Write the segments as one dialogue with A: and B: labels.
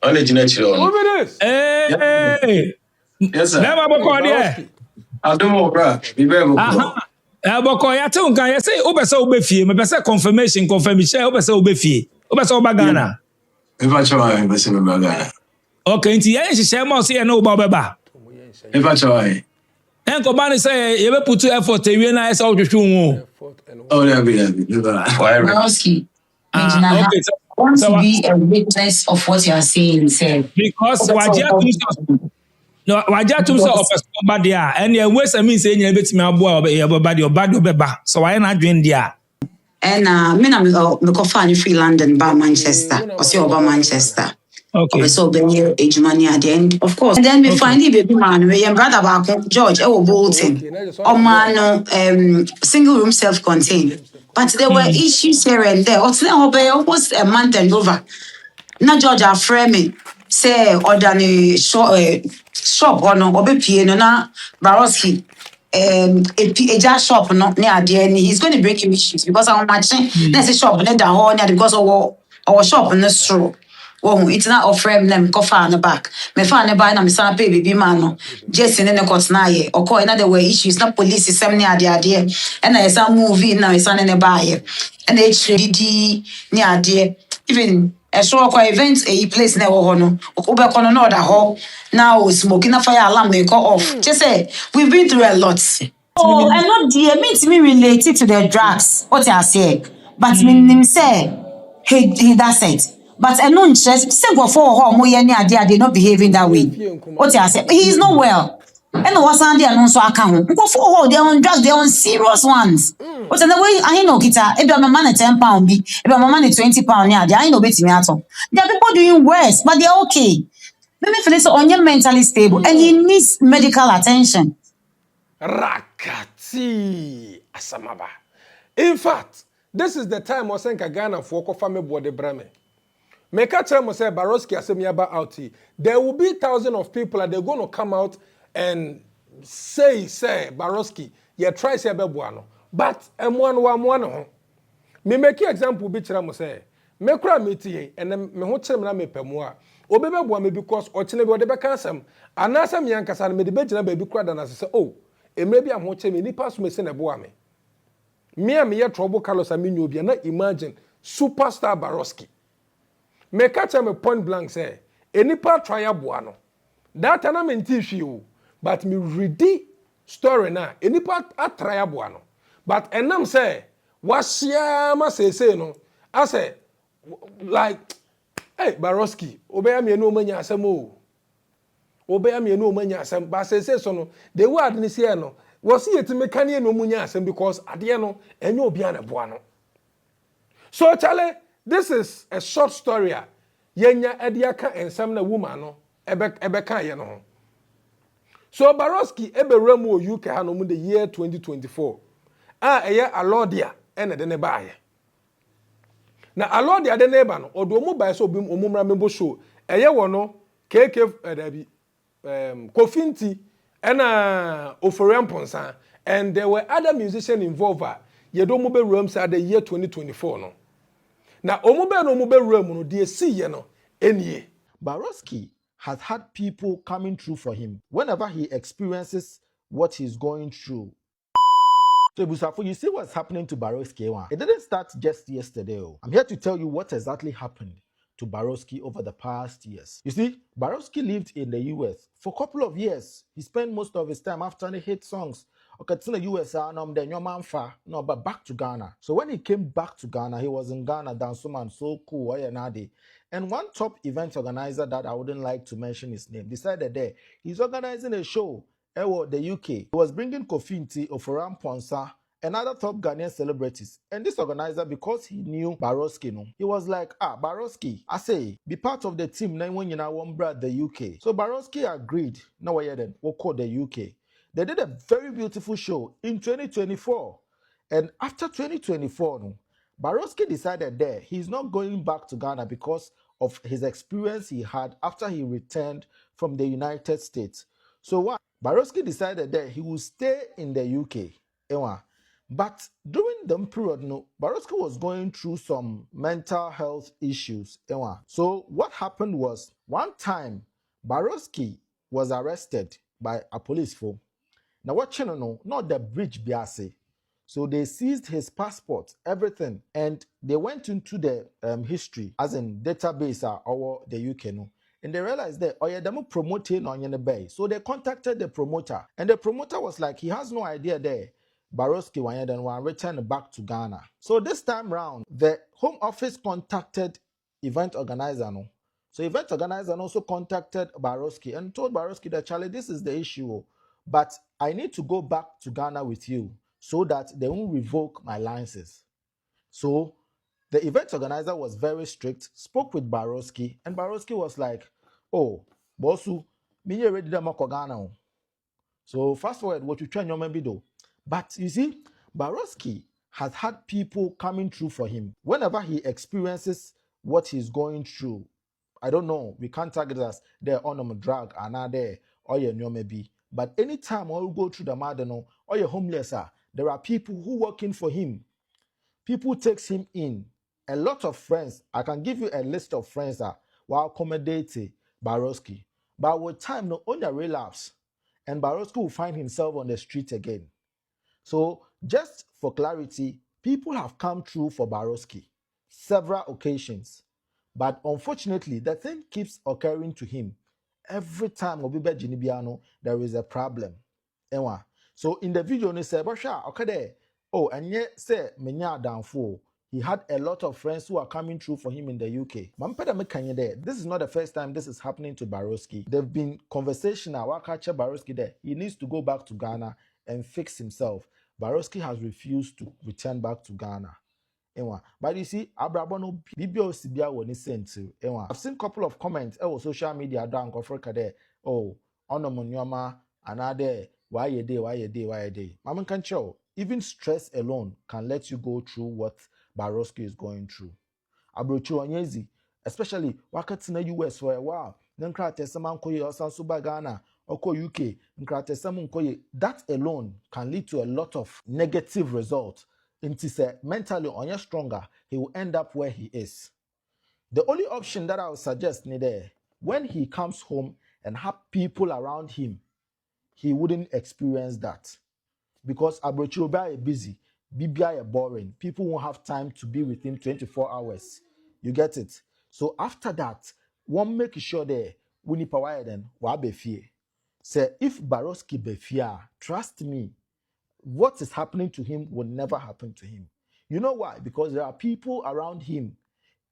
A: Only natural.
B: Who is?
C: Hey.
A: Yes, sir.
C: Never boko there.
A: I don't know, bro. Be very good.
C: Boko ya te unka ya say obese obefie me pese confirmation obese obefie. Obese obagana.
A: If I try, I say me bagana.
C: Okay, nti ya hihye ma so ye na oba obeba.
A: If I try.
C: Enko ba ni say ye be put effort ewie na say odwehwe wo.
A: Oh, that be.
D: Baroski.
C: Okay,
D: I want to be a witness of what you are saying, sir.
C: Because wajia tum so office ba dia and ye we say me say nyina betimi aboa ye ba dia oba do beba so why na adwen dia.
D: And me na me go find free London by Manchester. Or say over Manchester.
C: Okay.
D: So be here money at the end, of course. And then we find the baby man, we brother back George Bolton. Oh man, single room self-contained. But there were issues here and there. Almost a month and over. Now George are framing, say order the shop or no obe no na Baroski. A jazz shop not near the end. He's going to break him issues because I'm matching. There's a shop near the hall because our shop in the store. Oh, it's not a frame them coffee on the back. Me fan buy na me san pay baby man. Just in the court na ye. Or call another way issues. Not police is some near the idea. And I saw movie now. It's on in the buy. And HDD near the even a show kwa event a place never hono. Oba kono no da ho. Now smoking a fire alarm we go off. Just say we've been through a lot. Oh, and not dear means me related to the drugs. What I say, but me say he does it. But I know just simple for home we any idea they not behaving that way. What I say, he is not well. And what's on there no so account. Go for they on drugs, they on serious ones. But the way I know kita, if your man £10 be, if your man £20 yeah, I know betting at all. There are people doing worse, but they're okay. Let me feel it's on your mentally stable and he needs medical attention.
B: Ragazzi asamaba. In fact, this is the time Sm0k Ghana for family body brame. Make a tell say Baroski asem out here. There will be thousands of people and they're going to come out and say Baroski, you try say bebuano. But M1 me make example be tell say me kura meeting and me ho tell me pemua. Obebebua me because ochine be odebe kansam. Anasa me yankasa me de begina baby kura dan say oh, emre bi am ho tell me nipa so me se na boa me. Me am ye trouble Carlos aminyo obi na imagine superstar Baroski. Me catch me point blank say enipa try aboa no that na me nti you but me ready story na enipa atry aboa no but enam say washia ma say no I say like hey Baroski obeya me no manya asem o obeya me no manya asem but say so no the word ni say no was yet me kan no manya asem because ade no enye obi an aboa no so chale. This is a short story. Yenya ediaka ensam na woman no ebe kan ye no. So Baroski ebe remu UK ha no mu the year 2024. Eye alodia ene de ne baaye. Na alodia de ne ba no odo mu baaye so obi omumra membo show. Eye wo no KK dabi Kofinti ena Oforiamponsa and there were other musicians involved. Ye do mu be room say the year 2024 no. Now,
E: Baroski has had people coming through for him whenever he experiences what he's going through. So, Busafo, you see what's happening to Baroski? It didn't start just yesterday. I'm here to tell you what exactly happened to Baroski over the past years. You see, Baroski lived in the US for a couple of years. He spent most of his time after the hit songs. Okay, it's in the US, but back to Ghana. So when he came back to Ghana, he was in Ghana, Dansoman, so cool, and one top event organizer that I wouldn't like to mention his name decided that he's organizing a show in the UK. He was bringing Kofinti, Oforiamponsa, and other top Ghanaian celebrities. And this organizer, because he knew Baroski, he was like, Baroski, I say, be part of the team now when you know one brand the UK. So Baroski agreed. Now then, we'll call the UK. They did a very beautiful show in 2024. And after 2024, Baroski decided that he's not going back to Ghana because of his experience he had after he returned from the United States. So what? Baroski decided that he will stay in the UK. But during the period, no, Baroski was going through some mental health issues. So what happened was, one time, Baroski was arrested by a police force. Now what no, not the bridge biase. So they seized his passport, everything, and they went into the history, as in database or the UK no. And they realized that oh yeah, them promoting on the bay. So they contacted the promoter, and the promoter was like, he has no idea there. Baroski then one return back to Ghana. So this time round, the Home Office contacted event organizer no. So event organizer also contacted Baroski and told Baroski that Charlie, this is the issue, but I need to go back to Ghana with you so that they won't revoke my license. So the event organizer was very strict, spoke with Baroski, and Baroski was like, oh, Bosu, me ready to go Ghana. So fast forward, what you try your maybe do. But you see, Baroski has had people coming through for him. Whenever he experiences what he's going through, I don't know, we can't target us there on a drug and not there, or your new maybe. But anytime I go through the madano or your homeless, there are people who working for him. People takes him in. A lot of friends, I can give you a list of friends that will accommodate Baroski. But with time, no only relapse, and Baroski will find himself on the street again. So just for clarity, people have come through for Baroski several occasions. But unfortunately, the thing keeps occurring to him. Every time Obibe Jinibiano, there is a problem. So in the video, they say, okay there. Oh, and yet say Menya Danfo. He had a lot of friends who are coming through for him in the UK. This is not the first time this is happening to Baroski. There've been conversation about Baroski there. He needs to go back to Ghana and fix himself. Baroski has refused to return back to Ghana. But you see, Abrabono Bibio Sibia woni sent. I've seen a couple of comments on social media down Africa there. Oh, ono munyoma another why you day. Mama can show. Even stress alone can let you go through what Baroski is going through. Abrochu onyezi, especially wakati na US for a while. Nkrate Sm0k osan suba Ghana, oko UK, nkrate Sm0k. That alone can lead to a lot of negative results. Into say mentally on your stronger, he will end up where he is. The only option that I would suggest there, when he comes home and have people around him, he wouldn't experience that. Because Abrochoba is busy, BBI is boring. People won't have time to be with him 24 hours. You get it? So after that, one make sure there, we need power then, wa be fear. Say, if Baroski be fear, trust me, what is happening to him will never happen to him. You know why? Because there are people around him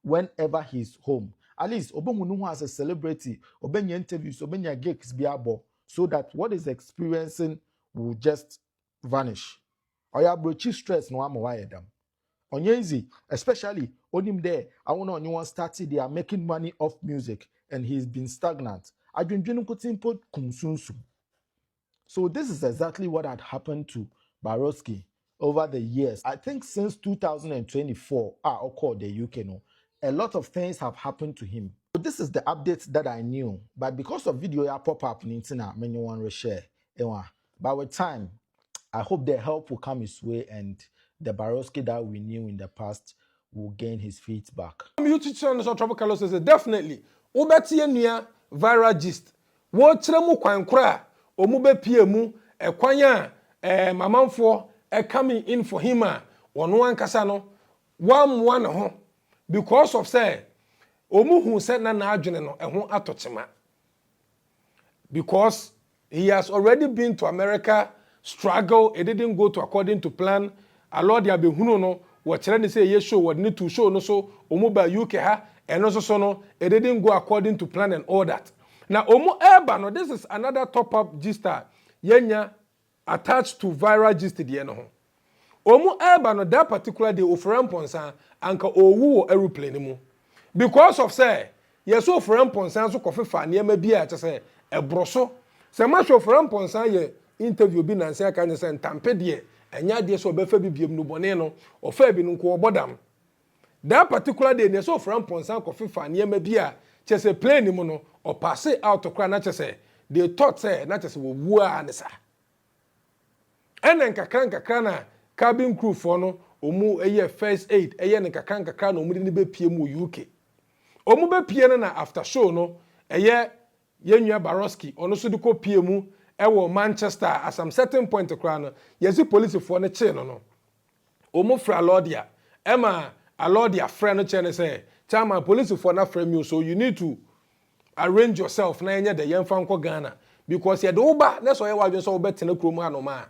E: whenever he's home. At least, Obamunu as a celebrity, Obenya interviews, Obenya gigs biabo, so that what is experiencing will just vanish. Oya brochi stress no am why them. Onyezi, especially on him there, I want to anyone started they are making money off music and he's been stagnant. I been put kumsunsu. So this is exactly what had happened to Baroski over the years. I think since 2024, called the UK, no, a lot of things have happened to him. So this is the updates that I knew, but because of video ya pop up Nintina, many one will share. But with time, I hope the help will come his way and the Baroski that we knew in the past will gain his feet back.
B: YouTube channel Tropical says definitely. Obeti nia viral gist. Wo tremu kwankra. Omube piemu ekwanya mamanfo coming in for him ono ankasa no one ho because of say omuhu said na adwene no eho atochema because he has already been to America, struggle, it didn't go to according to plan. A lot dia behunu no wo kire ne say ye show what need to show no so omuba UK ha eno so no it didn't go according to plan and all that. Now, Omo Eba, no, this is another top-up gist yenya attached to viral gist the no. Omo Eba, no, that particular day, offeran ponsan, anka owu aeroplane mu. Because of say, yes, offeran ponsan so kofe fa niye me bia che say e broso. Se ma so offeran ponsan ye interview bi na nse aka nye say ntampe de enya de so obefa bibiem no bone no, ofa bi no ko obodam. That particular day, yes, offeran ponsan kofe fa niye me bia che say plane mu no or pass it out to cry, not just say, they thought say, not just woo and sa. And then kakranka krana, cabin crew for no omu eye first aid eye ne kakra no omu de ne be pie mu UK omu be pie no na after show no eye yenua Baroski ono so de ko pie mu ewo Manchester at some certain point kra no yesi police for ne che no omu fra Lordia ema Lordia friend no che ne say chama police for na frame you, so you need to arrange yourself na enye de yemfa nko Ghana because ye de uba na so ye wadwen so obetene krom anoma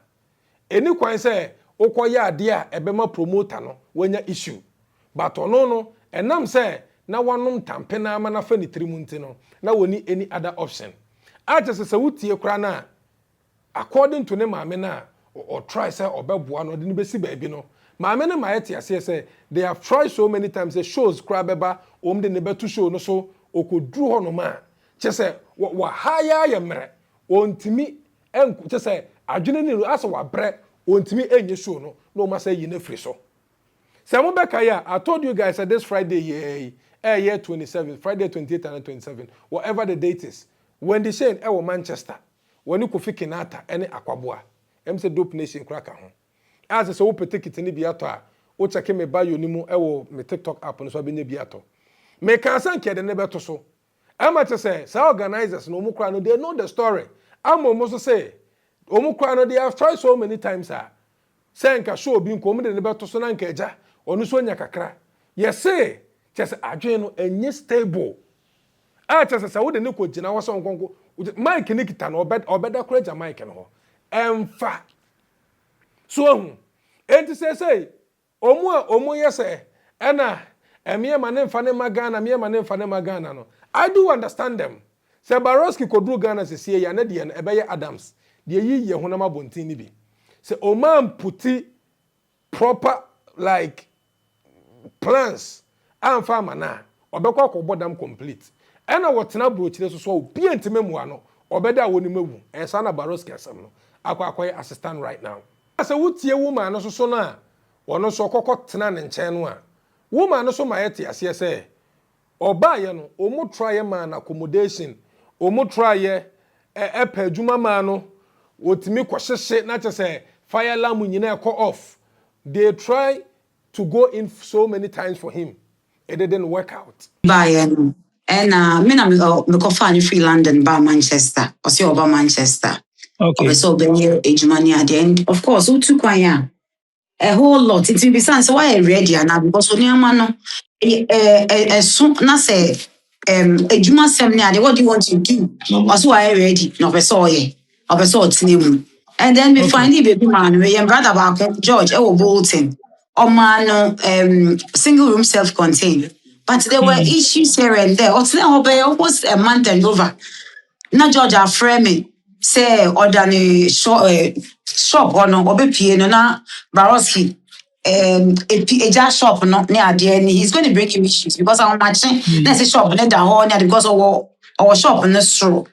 B: eni kwan say okoye ade a ebema promoter no wanya issue but ono no enam say na wanom tampe na ama na fa ni trimunti no na woni any other option just say wutie kra na according to ne maame na or try say obeboa no de ni besi baabi no maame ne maete ase say they have tried so many times the shows kra beba de ne betu show no so okoduru ho no ma chese wa haya ya mre ontimi enku chese adwene ni asa wa bre ontimi enye show no ma say yi na free so se mo beka ya I told you guys that this Friday year 27 Friday 28 and 27 whatever the date is when the Shane e Manchester when you Kofi Kinata ene Akwaboa em say dope nation kraka ho as so wo ticket ni bi ato a wo check me ba yo ni mu e wo me TikTok app no so be ne bi ato me kan san ke de ne beto so ama to say organizers no mu kra no they know the story am mo so say o mu kra no they have tried so many times say nka show bi nko mu de ne beto so na nka eja onu so nya kakra yes say just adwen no enye stable just say wo de ne ko gina wo so nkonko mic ni kita no obeda kura mic no emfa so enti say omu yese ena emiye mane mfa ne magana miye mane mfa ne magana no I do understand them say Baroski kodru Ghana se sie ya na de ebeye Adams de yi ye honama bontin ni bi say o man puti proper like plans amfa mana obekwa akobodam complete ena wotena brochire so obi entime mu ano obeda woni mawu ensa na Baroski asem no akwa assistant right now say wutie woman no so na wono so kokko tena ne nchen no a woman no so mayete ase say oba ye no omu try man accommodation omu try epa adwuma man no wotimi kwohyehe na che say fire alarm nyina e off they try to go in so many times for him it didn't work out
D: and me na me ko fa free London ba Manchester o se oba Manchester
C: okay
D: so be here ejumani at the end of course who took one a whole lot it will be sense why ready and because oni ama no so na say ejuma sem ne ade what do you want to do also why ready no be so ye o be so tinemu and then we find the baby man we your brother back George e wo Bolton o man no single room self-contained but there were issues here and there almost a month and over na George are framing say order ni shop or no obepie no na Baroski a jazz shop no near there he's going to break him issues because I'm matching let's shop ne da ho near because our shop in the store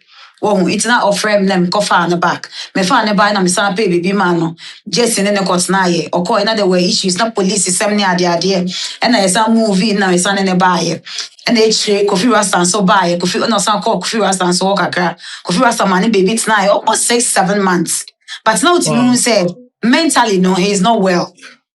D: oh it's not of frame them go far on the back me fa ne buy na me san pay baby man no just in the court na ye or call there were issues na police system near there and I some movie na me san ne buy and they Kofi Rasta so buy Kofi no san call Kofi Rasta so kakra Kofi Rasta man baby it's now almost 6-7 months but now to say mentally no he's not well.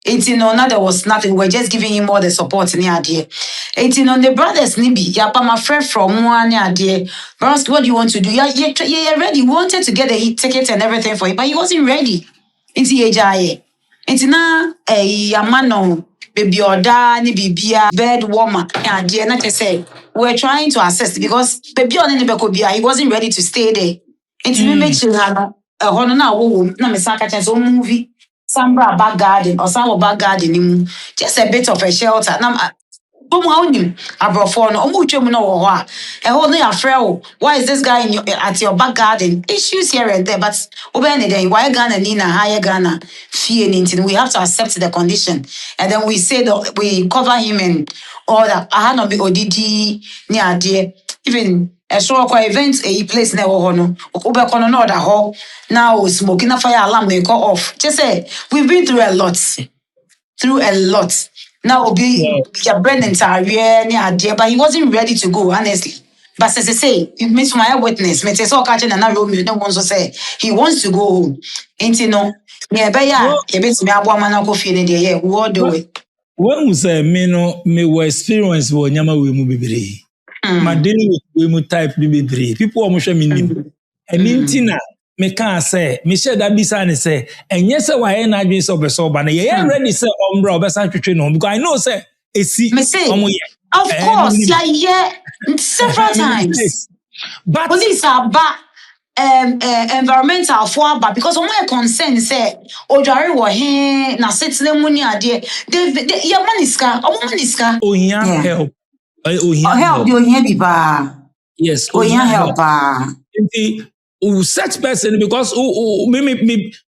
D: 18 now there was nothing. We're just giving him all the support in the idea. 18 on the brothers nibi yapa my friend from one idea. Baroski, what do you want to do? Yeah, ready. We wanted to get a ticket and everything for you, but he wasn't ready. Into AJA. Into na yamano baby order ni bibia bed warmer idea. Not to say we're trying to assist because baby on the bekobia he wasn't ready to stay there. Into me make sure a hono na wo na me saka chance o movie. Some back garden or some back garden, just a bit of a shelter. Now, why is this guy at your back garden? Issues here and there, but why Ghana need a higher Ghana fee and we have to accept the condition. And then we say that we cover him and all that. I had not be ODD near there. Even a show event a place never hono. Obekono no da ho. Now smoking a fire alarm may go off. Just say we've been through a lot. Now be your brain entire near there, but he wasn't ready to go, honestly. But as I say, it means my witness, me say so catching another room, you don't want to say he wants to go home. Ain't you know? Yeah, but yeah, a bit me abo man go feel it yeah, we all do it.
C: When we say me no me were experience wo nyama we mu bebre. My dealing with we mu type ni bebre. People almost me nim. And na me can say me share that bisa ne say enye say wa na adwen so be so ba na ye ready say ombra obesan twetwe no because I know say esi omo ye.
D: Of course, yeah, several times.
C: But
D: police are back environmental for back because my concern say ojare wo he na settle money ade they your money ska
C: ohia help
D: help you ohia bi ba
C: yes
D: ohia help ba
C: such person because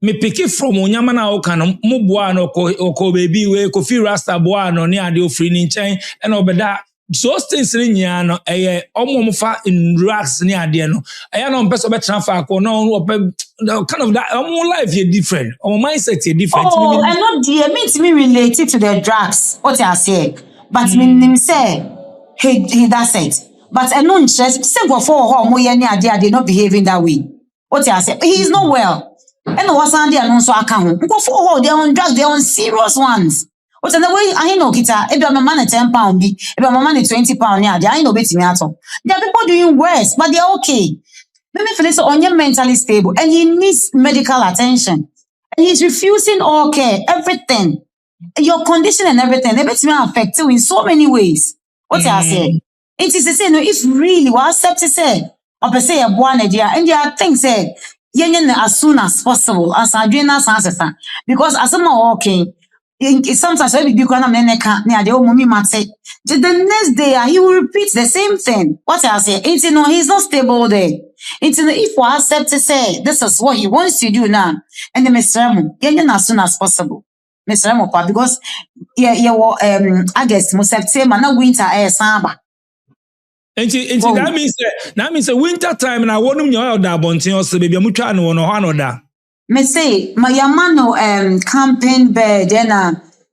C: me pick it from onyama na o kan mo boa no ko baby we ko fi rasta boa no ne ade ofri ni nchen e na obeda those things ni nya no eh omo fa in racks ni ade no eh no person be transfer ko no kind of that omo life is different omo mindset is different.
D: Oh and not dear me related to the drugs what I say but me say he does it but I know interest say go for how mo ye ni ade not behaving that way what I say he is not well. And what's on there no so account. Go for they on drugs, they on serious ones. What's the way I know kita if your man £10 be if your man £20 yeah, I know bet me at all. There are people doing worse, but they're okay. Let me feel so on your mentally stable and he needs medical attention. And he's refusing all care, everything. Your condition and everything, they bet me affect you in so many ways. What I say? It is the same if really what accept to say or per se a one idea and there are things say as soon as possible as I doing as answer because as I'm walking sometimes I be because I'm the next day he will repeat the same thing what I say it's he's not stable there it's if we accept to say this is what he wants to do now and then Mr. as soon as possible Mr. because I guess most September now winter summer.
C: And that means winter time na wonum nya oda abonten ose baby amutwa no no ho anoda.
D: Me say my yamano campaign bed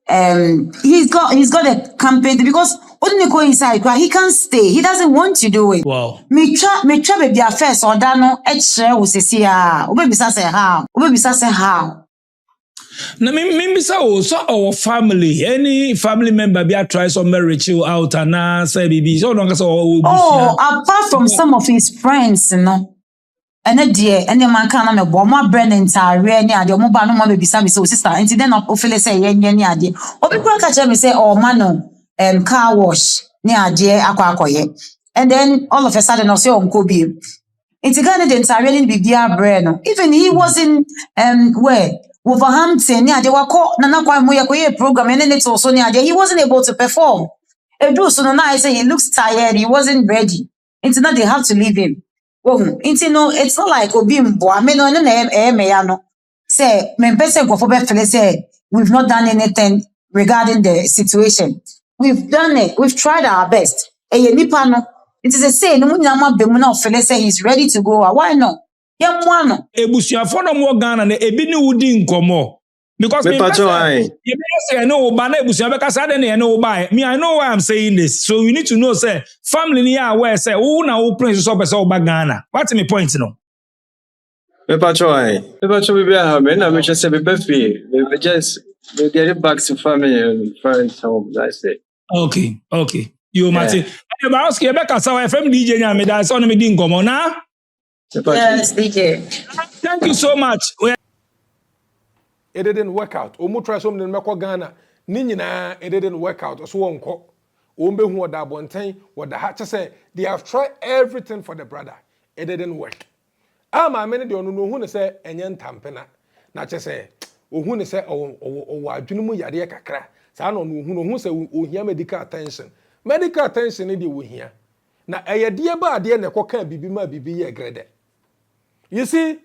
D: and he's got a campaign because only go inside he can't stay he doesn't want to do it.
C: Wow.
D: Me try baby affairs or no extra we say obebisa say how
C: Na me so our family any family member be try some reach you out and say baby so long as
D: apart from some of his friends and a dear and the man can me bo ma brand entire any ade mo ba no ma baby say sister and then no feel say yen ade obi kura ka tell me say man car wash ni ade akoye and then all of a sudden I say onko bi it's Ghana the entire bibia brand even he was in where Wolverhampton, yeah, they were called Nana Moyakoye program, and then it's also near he wasn't able to perform. So now I say he looks tired, he wasn't ready. It's not they have to leave him. Oh, it's not like Obimbo. I mean, no, say, say, we've not done anything regarding the situation. We've done it, we've tried our best. It is a say, no, say he's ready to go. Why not?
C: Ebusuafo no mo Ghana na ebi ni wudi nkomo because me say no ba na ebusua be kasa de na no ba me I know why I'm saying this so you need to know say family ni aware say who na who prince so be say oba Ghana what's my point no
A: me pacho we be have me na me just say be free we just we get it back to family and friends home that's it.
C: Okay you Martin Baroski e be kasa wa FM DJ nya me da so no me di nkomo na.
D: Yes, DJ.
C: Thank you so much.
B: It didn't work out. Omu try something in Meko Ghana. Ninyina, it didn't work out. So onko. Ombe who da bontain, what the hat to say. They have tried everything for the brother. It didn't work. My many don't know who say enyen tampena. Na che say, who say adwunumu yade kakra. Sa no who say ohia medical attention. Medical attention ni di wo hia. Na eyede ba ade na ekoka bibi ma bibi ye grede. You see,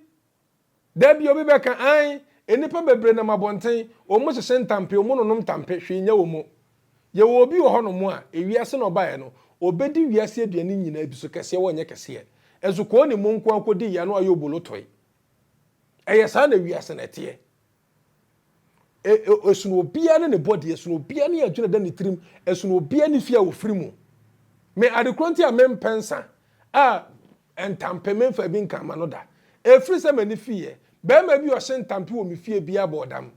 B: there be obi beka an enipa bebre na mabonten omo hye ntampe omo nonom tampe hwenya omo ye wo obi wo hono mo a ewiase no bae no obedi wiase aduane nyina biso kese wonye kese ezo ko ni mo nko akodi ya no ayo bolotoi eye sa na wiase na tie esuno obia ne body esuno obia ne adwene da ne trim esuno obia ne fia wo firimu me adekronti a mempensa a entampe memfa bi nka ma no da efiri se mani fie be ma bi o hye ntampe wo me fie bia bodam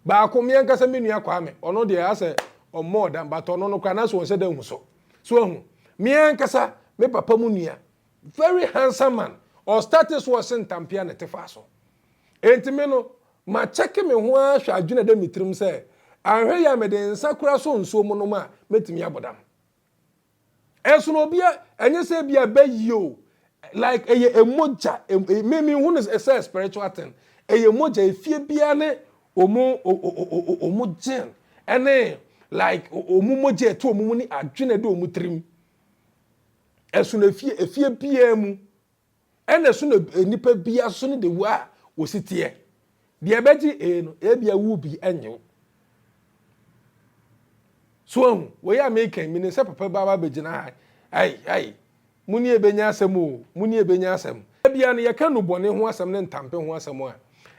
B: ba ko me nkasa me nua kwa me ono de ase o more than but ono no kwa na so won se da hu so hu me nkasa me papa mu nua very handsome man or status was ntampe na tefa so enti me no ma check me ho a hwa adwene da mitrim se anhwe ya me de nsa kura so nso mu no ma metimi abodam eso no bia enye se bia ba yio like eye emoja me hu no a spiritual thing eye emoja efie bia ne omu gen ene like omu moja to omu ni adwene de omu trim eso na efie bia mu ene so na nipa bia so ne de wa wositie de ebeji no e bia wu bi enyo so we ya make me ne se papa baba begina ai muni ebenya asem o muni ebenya asem bia no ye ka no bone ho asem ne ntampe ho asem a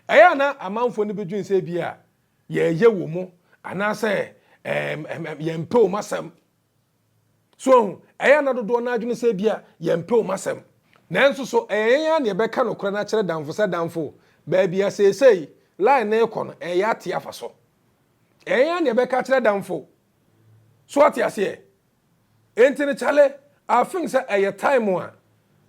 B: eya na amanfo ne bedwin se bia ye wo mu ana se ye mpe o masem so eya na dodo na adwene se bia ye mpe o masem nanso so eya na ye beka no kora na kire damfo se damfo ba bia sei line na ekono eya ate afa so eya na ye beka kire damfo so ate ase entene chale I think say a time one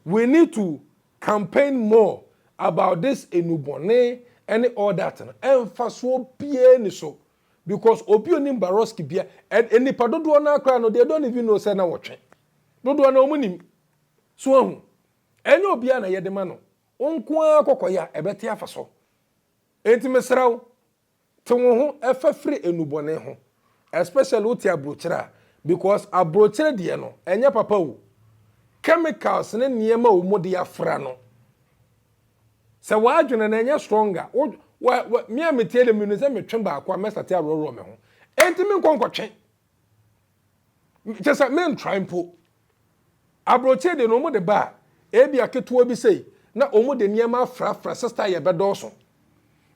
B: we need to campaign more about this enubone and all that and so pie ni so because obi onim Baroski bia and nipa dodo na akra no they don't even know say na wotwe dodo na omunim so ahu enye obi na ye de ma no onko akokoya ebete afa so enti mesraw te wo ho efafiri enubone ho especially uti abrochira because abrochire de no enye papa wo chemicals ne niema wo mo de afra no se wa adwene na enye stronger me ametiele me no se metwe ba akwa mesate aroro me ho enti me nkonkotwe just me trimpo abrochire de no mo de ba ebi aketo bi sei na omo de niema afra sister ye bedoso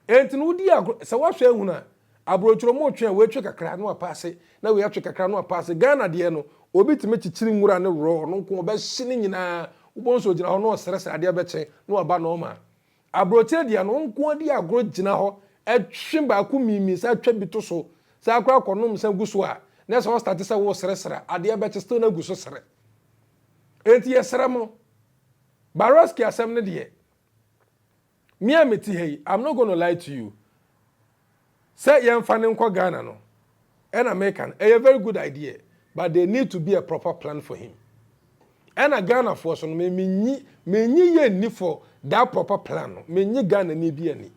B: enti no di se wa hwe ehuna abrochiro mo twe we twe kakra no apase na we atwe kakra no apase Ghana de no obi time chichiri nwura ne ro no nko be hye ne nyina ubonso gina ho no sere ade abeche no aba no ma abrochire de no nko ade agro gina ho etwe ba ku mimi sa twa bi to so sa akra konom sa guso a na so start sa wo sere ade abeche still na guso sere enti yesere mo Baroski asem ne de me ameti hey I'm not going to lie to you. Say young fanning kwa Ghana no, and American, a very good idea, but there need to be a proper plan for him. And a Ghana force on me ni for that proper plan. Me Ghana ni be any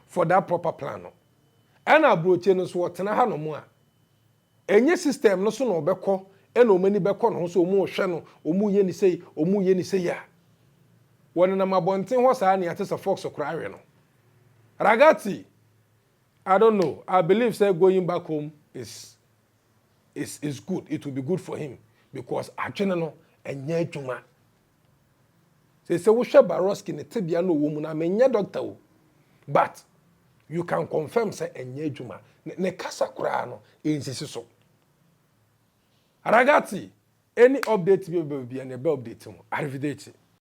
B: for that proper plan. And a broche no so what na no more. Any system no so no beko, and no many beko no so mu hwe no, omu ye ni say ya. One na mabonten ho sa na yate se fox okra no. Ragazzi, I don't know. I believe say going back home is good. It will be good for him because actually no enye adwuma. Say we share Baroski ne tebia no wo mu na menye doctor o. But you can confirm say enye adwuma. Ne kasa kura no insisi so. Ragazzi, any update be and be update mo. Arrivederci.